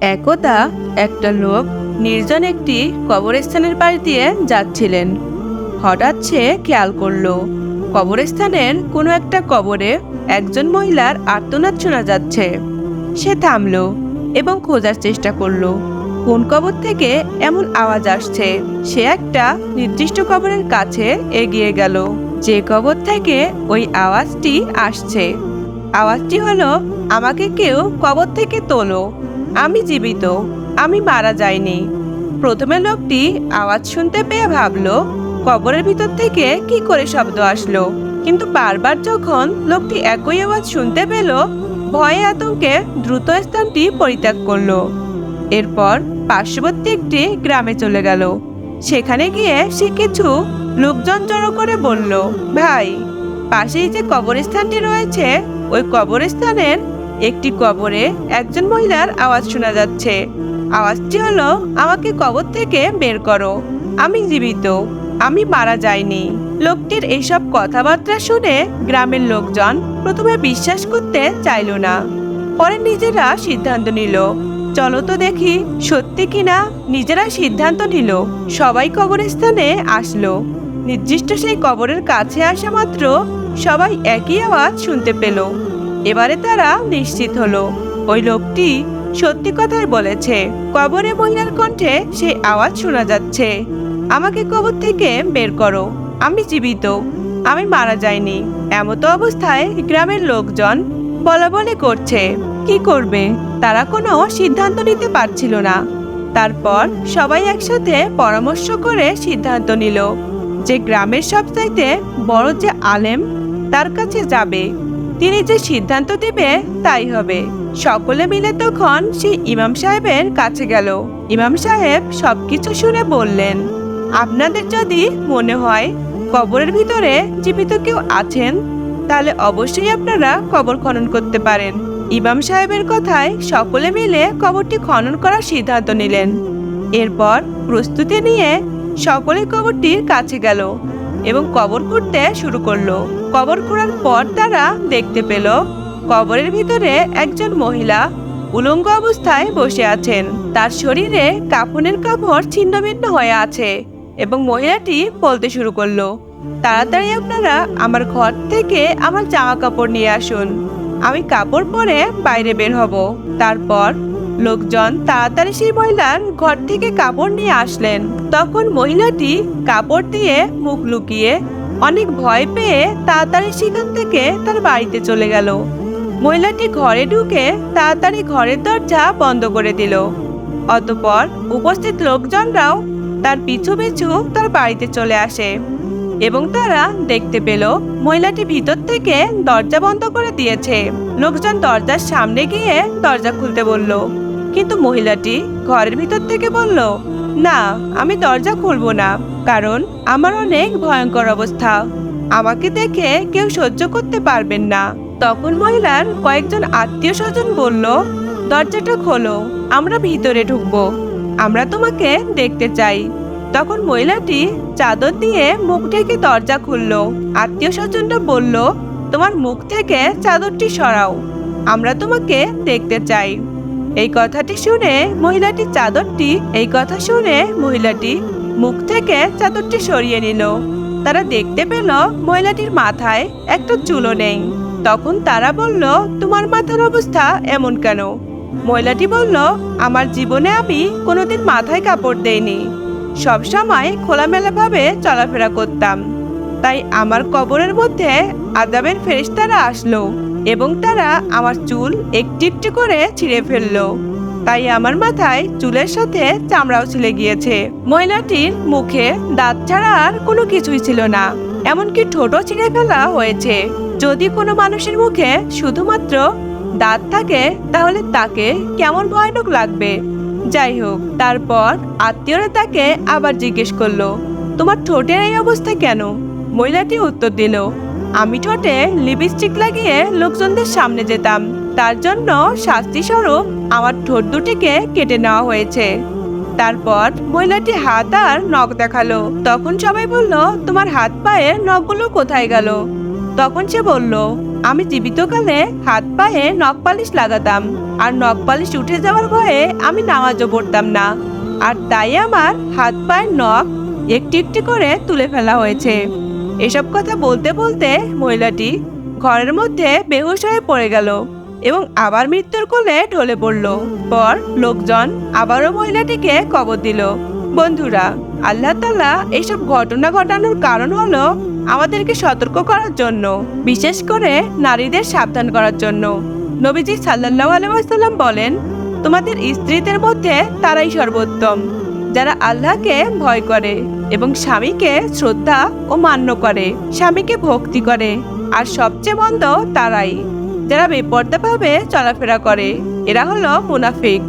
একদা একটা লোক নির্জন একটি কবরস্থানের পাশ দিয়ে যাচ্ছিলেন। হঠাৎ সে খেয়াল করলো কবরস্থানের কোনো একটা কবরে একজন মহিলার আর্তনাদ শোনা যাচ্ছে। সে থামলো এবং খোঁজার চেষ্টা করলো কোন কবর থেকে এমন আওয়াজ আসছে। সে একটা নির্দিষ্ট কবরের কাছে এগিয়ে গেল, যে কবর থেকে ওই আওয়াজটি আসছে। আওয়াজটি হলো, আমাকে কেউ কবর থেকে তোলো, আমি জীবিত, আমি মারা যাইনি। প্রথমে লোকটি আওয়াজ শুনতে পেয়ে ভাবলো কবরের ভিতর থেকে কি করে শব্দ আসলো, কিন্তু বারবার যখন লোকটি একই আওয়াজ শুনতে পেল, ভয়ে আতঙ্কে দ্রুত স্থানটি পরিত্যাগ করলো। এরপর পার্শ্ববর্তী একটি গ্রামে চলে গেল। সেখানে গিয়ে সে কিছু লোকজন জড়ো করে বলল, ভাই, পাশেই যে কবরস্থানটি রয়েছে, ওই কবরস্থানের একটি কবরে একজন মহিলার আওয়াজ শোনা যাচ্ছে। আওয়াজটি হলো, আমাকে কবর থেকে বের করো, আমি জীবিত, আমি মারা যাইনি। লোকটির এইসব কথাবার্তা শুনে গ্রামের লোকজন প্রথমে বিশ্বাস করতে চাইল না। পরে নিজেরা সিদ্ধান্ত নিল, চলো তো দেখি সত্যি কিনা। নিজেরা সিদ্ধান্ত নিল। সবাই কবরস্থানে আসলো। নির্দিষ্ট সেই কবরের কাছে আসা মাত্র সবাই একই আওয়াজ শুনতে পেল। এবারে তারা নিশ্চিত হলো ওই লোকটি সত্যি কথাই বলেছে। কবরে মহিলার কণ্ঠে সেই আওয়াজ শোনা যাচ্ছে, আমাকে কবর থেকে বের করো, আমি জীবিত, আমি মারা যাইনি। এমতো অবস্থায় গ্রামের লোকজন বলাবলি করছে। কি করবে, তারা কোনো সিদ্ধান্ত নিতে পারছিল না। তারপর সবাই একসাথে পরামর্শ করে সিদ্ধান্ত নিল যে গ্রামের সবচাইতে বড় যে আলেম, তার কাছে যাবে। তিনি যে সিদ্ধান্ত দেবে তাই হবে। সকলে মিলে তখন সেই ইমাম সাহেবের কাছে গেল। ইমাম সাহেব সবকিছু শুনে বললেন, আপনাদের যদি মনে হয় কবরের ভিতরে জীবিত কেউ আছেন, তাহলে অবশ্যই আপনারা কবর খনন করতে পারেন। ইমাম সাহেবের কথায় সকলে মিলে কবরটি খনন করার সিদ্ধান্ত নিলেন। এরপর প্রস্তুতি নিয়ে সকলে কবরটির কাছে গেল এবং কবর খুঁড়তে শুরু করলো। কবর খোঁড়ার পর তারা দেখতে পেল কবরের ভিতরে একজন মহিলা উলঙ্গ অবস্থায় বসে আছেন। তার শরীরে কাফনের কাপড় ছিন্ন ভিন্ন হয়ে আছে এবং মহিলাটি বলতে শুরু করলো, তাড়াতাড়ি আপনারা আমার ঘর থেকে আমার জামা কাপড় নিয়ে আসুন, আমি কাপড় পরে বাইরে বের হব। তারপর লোকজন তাড়াতাড়ি সেই মহিলার ঘর থেকে কাপড় নিয়ে আসলেন। তখন মহিলাটি কাপড় দিয়ে মুখ লুকিয়ে অনেক ভয় পেয়ে তাড়াতাড়ি সেখান থেকে তার বাড়িতে চলে গেল। মহিলাটি ঘরে ঢুকে তাড়াতাড়ি ঘরের দরজা বন্ধ করে দিল। অতঃপর উপস্থিত লোকজনরাও তার পিছু পিছু তার বাড়িতে চলে আসে এবং তারা দেখতে পেল মহিলাটি ভিতর থেকে দরজা বন্ধ করে দিয়েছে। লোকজন দরজার সামনে গিয়ে দরজা খুলতে বলল, কিন্তু মহিলাটি ঘরের ভিতর থেকে বলল, না, আমি দরজা খুলবো না, কারণ আমার অনেক ভয়ঙ্কর অবস্থা, আমাকে দেখে কেউ সহ্য করতে পারবেন না। তখন মহিলার কয়েকজন আত্মীয় স্বজন বলল, দরজাটা খোলো, আমরা ভিতরে ঢুকবো, আমরা তোমাকে দেখতে চাই। তখন মহিলাটি চাদর দিয়ে মুখ ঢেকে দরজা খুলল। আত্মীয় স্বজনরা বলল, তোমার মুখ থেকে চাদরটি সরাও, আমরা তোমাকে দেখতে চাই। এই কথা শুনে মহিলাটি মুখ থেকে চাদরটি সরিয়ে নিল। তারা দেখতে পেল মহিলাটির মাথায় একটা চুলও নেই। তখন তারা বলল, তোমার মাথার অবস্থা এমন কেন? মহিলাটি বলল, আমার জীবনে আমি কোনোদিন মাথায় কাপড় দেইনি, সবসময় খোলামেলাভাবে চলাফেরা করতাম। তাই আমার কবরের মধ্যে আযাবের ফেরেশতারা আসলো এবং তারা আমার চুল একটি একটি করে ছিঁড়ে ফেললো। তাই আমার মাথায় চুলের সাথে চামড়াও ছিলে গিয়েছে। মহিলাটির মুখে দাঁত ছাড়া আর কোনো কিছুই ছিল না, এমনকি ঠোঁটও ছিঁড়ে ফেলা হয়েছে। যদি কোনো মানুষের মুখে শুধুমাত্র দাঁত থাকে তাহলে তাকে কেমন ভয়ানক লাগবে। যাই হোক, তারপর আত্মীয়রা তাকে আবার জিজ্ঞেস করলো, তোমার ঠোঁটের এই অবস্থা কেন? মহিলাটি উত্তর দিল, আমি ঠোঁটে লিপস্টিক লাগিয়ে লোকজনদের সামনে যেতাম, তার জন্য শাস্তি স্বরূপ আমার ঠোঁট দুটিকে কেটে নেওয়া হয়েছে। তারপর মহিলাটি হাত আর নখ দেখালো। তখন সবাই বলল, তোমার হাত পায়ের নখগুলো কোথায় গেল? তখন সে বলল, আমি জীবিতকালে হাত পায়ে নখ পালিশ লাগাতাম, আর নখ পালিশ উঠে যাওয়ার ভয়ে আমি নামাজও পড়তাম না। আর তাই আমার হাত পায়ের নখ একটি একটি করে তুলে ফেলা হয়েছে। এসব কথা বলতে বলতে মহিলাটি ঘরের মধ্যে বেহুশ হয়ে পড়ে গেল এবং আবার মৃত্যুর কোলে ঢলে পড়ল। পর লোকজন আবারও মহিলাটিকে কবর দিল। বন্ধুরা, আল্লাহ তাআলা এইসব ঘটনা ঘটানোর কারণ হলো আমাদেরকে সতর্ক করার জন্য, বিশেষ করে নারীদের সাবধান করার জন্য। নবীজি সাল্লাল্লাহু আলাইহি ওয়াসাল্লাম বলেন, তোমাদের স্ত্রীদের মধ্যে তারাই সর্বোত্তম যারা আল্লাহকে ভয় করে এবং স্বামীকে শ্রদ্ধা ও মান্য করে, স্বামীকে ভক্তি করে। আর সবচেয়ে মন্দ তারাই যারা বেপরদাভাবে চলাফেরা করে, এরা হলো মুনাফিক।